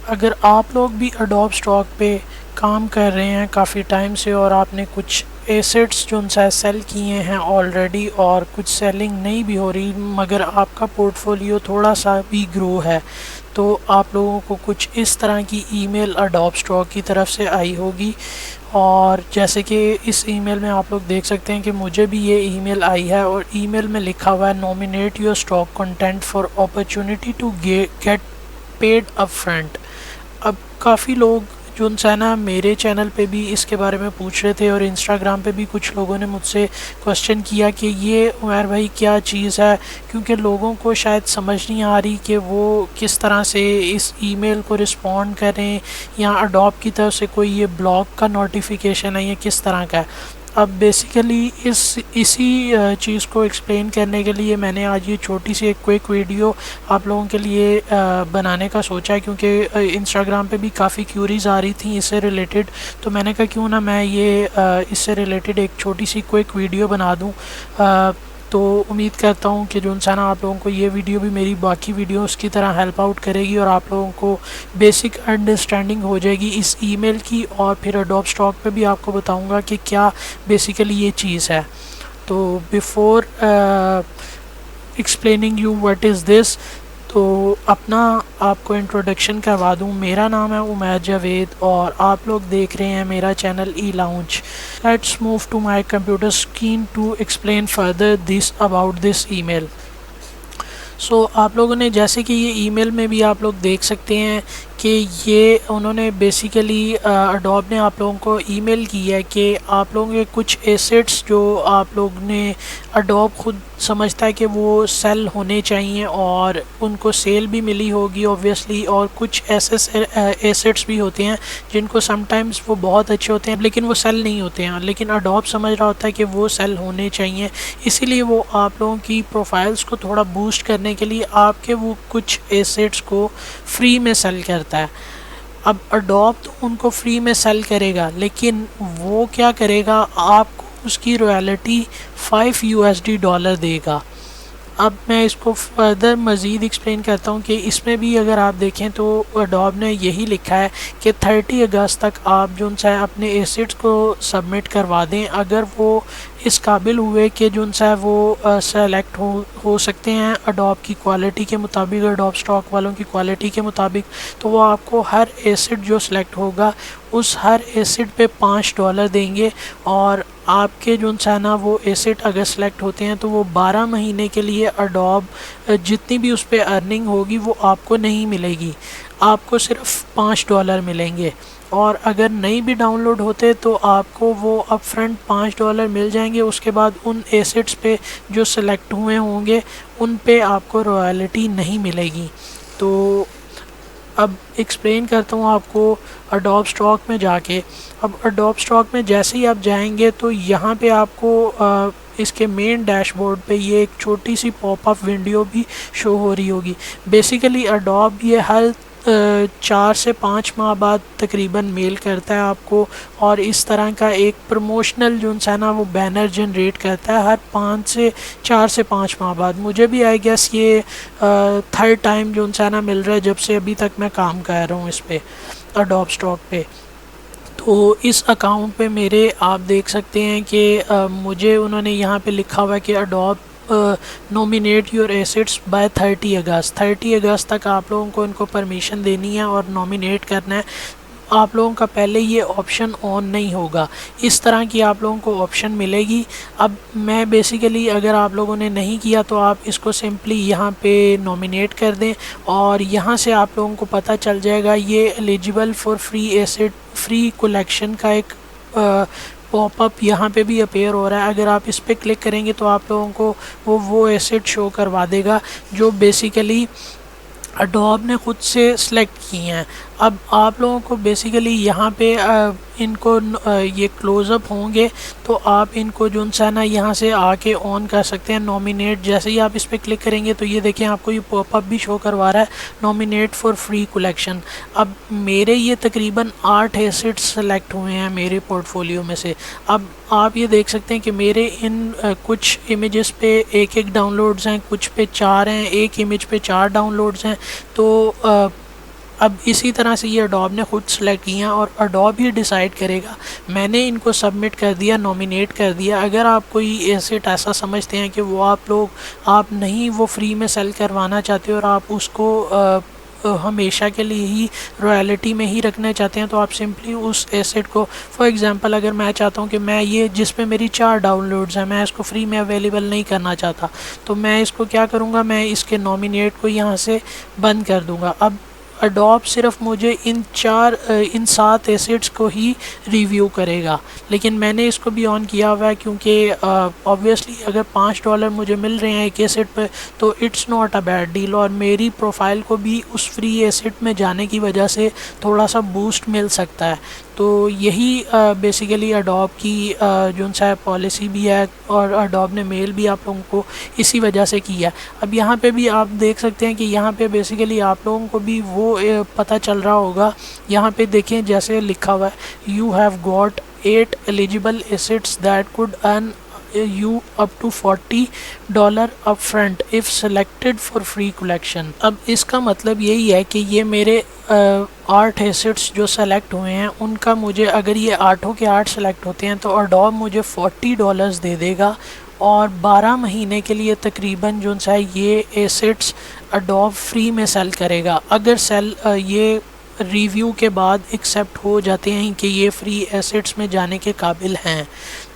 अगर आप लोग भी एडोब स्टॉक पे काम कर रहे हैं काफ़ी टाइम से और आपने कुछ एसेट्स जो उनसे सेल किए हैं ऑलरेडी और कुछ सेलिंग नहीं भी हो रही मगर आपका पोर्टफोलियो थोड़ा सा भी ग्रो है, तो आप लोगों को कुछ इस तरह की ईमेल एडोब स्टॉक की तरफ से आई होगी। और जैसे कि इस ईमेल में आप लोग देख सकते हैं कि मुझे भी ये ईमेल आई है और ईमेल में लिखा हुआ है nominate your stock content for opportunity to get paid up front. अब काफ़ी लोग जो उनसे ना मेरे चैनल पे भी इसके बारे में पूछ रहे थे और इंस्टाग्राम पे भी कुछ लोगों ने मुझसे क्वेश्चन किया कि ये उमर भाई क्या चीज़ है, क्योंकि लोगों को शायद समझ नहीं आ रही कि वो किस तरह से इस ईमेल को रिस्पॉन्ड करें या एडोब की तरफ से कोई ये ब्लॉग का नोटिफिकेशन है या किस तरह का है। अब बेसिकली इसी चीज़ को एक्सप्लेन करने के लिए मैंने आज ये छोटी सी एक क्विक वीडियो आप लोगों के लिए बनाने का सोचा है, क्योंकि इंस्टाग्राम पे भी काफ़ी क्यूरीज आ रही थी इससे रिलेटेड। तो मैंने कहा क्यों ना मैं ये इससे रिलेटेड एक छोटी सी क्विक वीडियो बना दूँ। तो उम्मीद करता हूँ कि जो इंसान आप लोगों को ये वीडियो भी मेरी बाकी वीडियोस की तरह हेल्प आउट करेगी और आप लोगों को बेसिक अंडरस्टैंडिंग हो जाएगी इस ईमेल की। और फिर एडोब स्टॉक पे भी आपको बताऊँगा कि क्या बेसिकली ये चीज़ है। तो before explaining you what is this, तो अपना आपको इंट्रोडक्शन करवा दूँ। मेरा नाम है उमैर जावेद और आप लोग देख रहे हैं मेरा channel E lounge. Let's move to my computer screen to explain further this about this email. So आप लोगों ने जैसे कि ये ईमेल में भी आप लोग देख सकते हैं कि ये उन्होंने बेसिकली एडोब ने आप लोगों को ईमेल की है कि आप लोगों के कुछ एसेट्स जो आप लोग ने एडोब खुद समझता है कि वो सेल होने चाहिए और उनको सेल भी मिली होगी ऑब्वियसली, और कुछ ऐसे एसेट्स भी होते हैं जिनको समटाइम्स वो बहुत अच्छे होते हैं लेकिन वो सेल नहीं होते हैं, लेकिन एडोब समझ रहा होता है कि वो सेल होने चाहिए। इसीलिए वो आप लोगों की प्रोफाइल्स को थोड़ा बूस्ट करने के लिए आपके वो कुछ एसेट्स को फ्री में सेल करता है। अब एडोब तो उनको फ्री में सेल करेगा, लेकिन वो क्या करेगा, आपको उसकी रॉयल्टी $5 देगा। अब मैं इसको फर्दर मज़ीद एक्सप्लेन करता हूँ कि इसमें भी अगर आप देखें तो एडोब ने यही लिखा है कि 30 अगस्त तक आप जो है अपने एसेट्स को सबमिट करवा दें। अगर वो इस काबिल हुए कि जो है वो सेलेक्ट हो सकते हैं एडोब की क्वालिटी के मुताबिक, एडोब स्टॉक वालों की क्वालिटी के मुताबिक, तो वो आपको हर एसेट जो सिलेक्ट होगा उस हर एसेट पे $5 देंगे। और आपके जो है ना वो एसेट अगर सेलेक्ट होते हैं तो वो 12 महीने के लिए एडोब जितनी भी उस पर अर्निंग होगी वो आपको नहीं मिलेगी, आपको सिर्फ $5 मिलेंगे। और अगर नहीं भी डाउनलोड होते तो आपको वो अपफ्रंट $5 मिल जाएंगे। उसके बाद उन एसेट्स पे जो सिलेक्ट हुए होंगे उन पे आपको रॉयल्टी नहीं मिलेगी। तो अब एक्सप्लेन करता हूँ आपको एडोब स्टॉक में जाके। अब एडोब स्टॉक में जैसे ही आप जाएंगे तो यहाँ पे आपको इसके मेन डैशबोर्ड पे ये एक छोटी सी पॉपअप विंडो भी शो हो रही होगी। बेसिकली एडोब ये हर 4 से 5 माह बाद तकरीबन मेल करता है आपको, और इस तरह का एक प्रमोशनल जो है ना वो बैनर जनरेट करता है हर 4 से 5 माह बाद। मुझे भी आई गेस ये थर्ड टाइम जो है ना मिल रहा है जब से अभी तक मैं काम कर रहा हूँ इस पे एडोब स्टॉक पे। तो इस अकाउंट पे मेरे आप देख सकते हैं कि मुझे उन्होंने यहाँ पे लिखा हुआ है कि adobe nominate your assets bye 30 अगस्त तक आप लोगों को इनको परमिशन देनी है और नॉमिनेट करना है। आप लोगों का पहले ये ऑप्शन ऑन नहीं होगा, इस तरह की आप लोगों को ऑप्शन मिलेगी। अब मैं बेसिकली अगर आप लोगों ने नहीं किया तो आप इसको सिंपली यहाँ पे नॉमिनेट कर दें और यहाँ से आप लोगों को पता चल जाएगा ये eligible for free asset free collection का एक पॉपअप यहाँ पे भी अपेयर हो रहा है। अगर आप इस पर क्लिक करेंगे तो आप लोगों को वो एसेट शो करवा देगा जो बेसिकली एडोब ने ख़ुद से सिलेक्ट किए हैं। अब आप लोगों को बेसिकली यहाँ पे इनको ये क्लोज़अप होंगे तो आप इनको जो है ना यहाँ से आके ऑन कर सकते हैं नॉमिनेट। जैसे ही आप इस पर क्लिक करेंगे तो ये देखें आपको ये पॉपअप भी शो करवा रहा है नॉमिनेट फॉर फ्री कलेक्शन। अब मेरे ये तकरीबन 8 एसेट्स सेलेक्ट हुए हैं मेरे पोर्टफोलियो में से। अब आप ये देख सकते हैं कि मेरे इन कुछ इमेजेस पे एक डाउनलोड्स हैं, कुछ पे 4 हैं, एक इमेज पे 4 डाउनलोड्स हैं। तो अब इसी तरह से ये अडोब ने ख़ुद सेलेक्ट किया और अडोब ही डिसाइड करेगा। मैंने इनको सबमिट कर दिया, नॉमिनेट कर दिया। अगर आप कोई एसेट ऐसा समझते हैं कि वो आप नहीं वो फ्री में सेल करवाना चाहते और आप उसको हमेशा के लिए ही रॉयल्टी में ही रखना चाहते हैं, तो आप सिंपली उस एसेट को, फॉर एग्जांपल अगर मैं चाहता हूं कि मैं ये जिस पे मेरी 4 डाउनलोड्स हैं मैं इसको फ्री में अवेलेबल नहीं करना चाहता, तो मैं इसको क्या करूंगा, मैं इसके नॉमिनेट को यहाँ से बंद कर दूंगा। अब अडोब सिर्फ मुझे इन 7 एसेट्स को ही रिव्यू करेगा, लेकिन मैंने इसको भी ऑन किया हुआ है क्योंकि ऑब्वियसली अगर $5 मुझे मिल रहे हैं एक एसेट पे तो it's not a bad deal, और मेरी प्रोफाइल को भी उस फ्री एसेट में जाने की वजह से थोड़ा सा बूस्ट मिल सकता है। तो यही बेसिकली अडोब की जो सा पॉलिसी भी है, और अडोब ने मेल भी आप लोगों को इसी वजह से किया। अब यहाँ पे भी आप देख सकते हैं कि यहाँ पे बेसिकली आप लोगों को भी वो पता चल रहा होगा। यहाँ पे देखें जैसे लिखा हुआ है, you have got 8 eligible assets that could earn you up to $40 upfront if selected for free collection। अब इसका मतलब यही है कि ये मेरे 8 एसेट्स जो सेलेक्ट हुए हैं उनका मुझे, अगर ये 8 के 8 सेलेक्ट होते हैं तो अडोब मुझे $40 दे देगा, और 12 महीने के लिए तकरीबन जो सा ये एसेट्स अडोब फ्री में सेल करेगा। अगर ये रिव्यू के बाद एक्सेप्ट हो जाते हैं कि ये फ्री एसेट्स में जाने के काबिल हैं,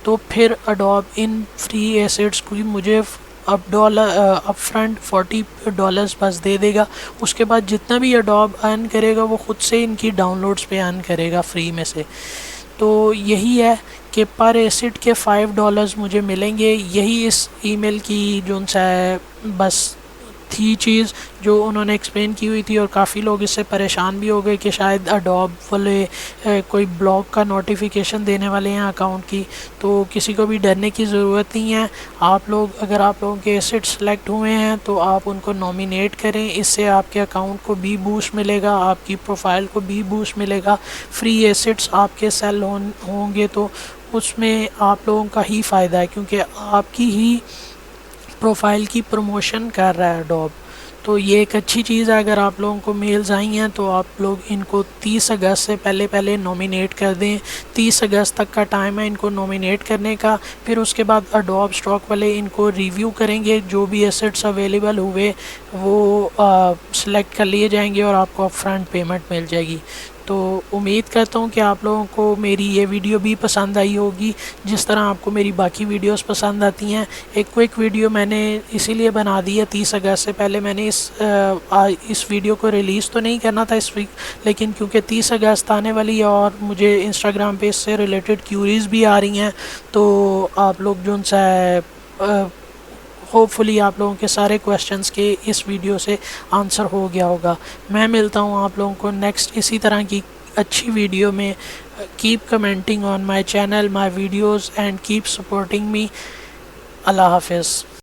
तो फिर अडोब इन फ्री एसेट्स को मुझे अप फ्रंट $40 बस दे देगा। उसके बाद जितना भी अडोब अर्न करेगा वो ख़ुद से इनकी डाउनलोड्स पे अर्न करेगा फ्री में से। तो यही है कि पर एसेट के $5 मुझे मिलेंगे। यही इस ईमेल की जो सा है बस थी चीज़ जो उन्होंने एक्सप्लेन की हुई थी, और काफ़ी लोग इससे परेशान भी हो गए कि शायद अडोब वाले कोई ब्लॉक का नोटिफिकेशन देने वाले हैं अकाउंट की। तो किसी को भी डरने की ज़रूरत नहीं है। अगर आप लोगों के एसेट सेलेक्ट हुए हैं तो आप उनको नॉमिनेट करें, इससे आपके अकाउंट को भी बूस्ट मिलेगा, आपकी प्रोफाइल को भी बूस्ट मिलेगा। फ्री एसेट्स आपके सेल होंगे तो उसमें आप लोगों का ही फ़ायदा है, क्योंकि आपकी ही प्रोफाइल की प्रमोशन कर रहा है अडोब। तो ये एक अच्छी चीज़ है। अगर आप लोगों को मेल्स आई हैं तो आप लोग इनको 30 अगस्त से पहले नॉमिनेट कर दें। 30 अगस्त तक का टाइम है इनको नॉमिनेट करने का। फिर उसके बाद अडोब स्टॉक वाले इनको रिव्यू करेंगे, जो भी एसेट्स अवेलेबल हुए वो सिलेक्ट कर लिए जाएंगे और आपको अपफ्रंट पेमेंट मिल जाएगी। तो उम्मीद करता हूँ कि आप लोगों को मेरी ये वीडियो भी पसंद आई होगी, जिस तरह आपको मेरी बाकी वीडियोस पसंद आती हैं। एक क्विक वीडियो मैंने इसीलिए बना दी है, 30 अगस्त से पहले मैंने इस वीडियो को रिलीज़ तो नहीं करना था इस वीक, लेकिन क्योंकि 30 अगस्त आने वाली है और मुझे इंस्टाग्राम पे इससे रिलेटेड क्यूरीज़ भी आ रही हैं, तो आप लोग जो सा होपफुली आप लोगों के सारे क्वेश्चंस के इस वीडियो से आंसर हो गया होगा। मैं मिलता हूँ आप लोगों को नेक्स्ट इसी तरह की अच्छी वीडियो में। Keep commenting on my channel, my videos, and keep supporting me. अल्लाह हाफिज़।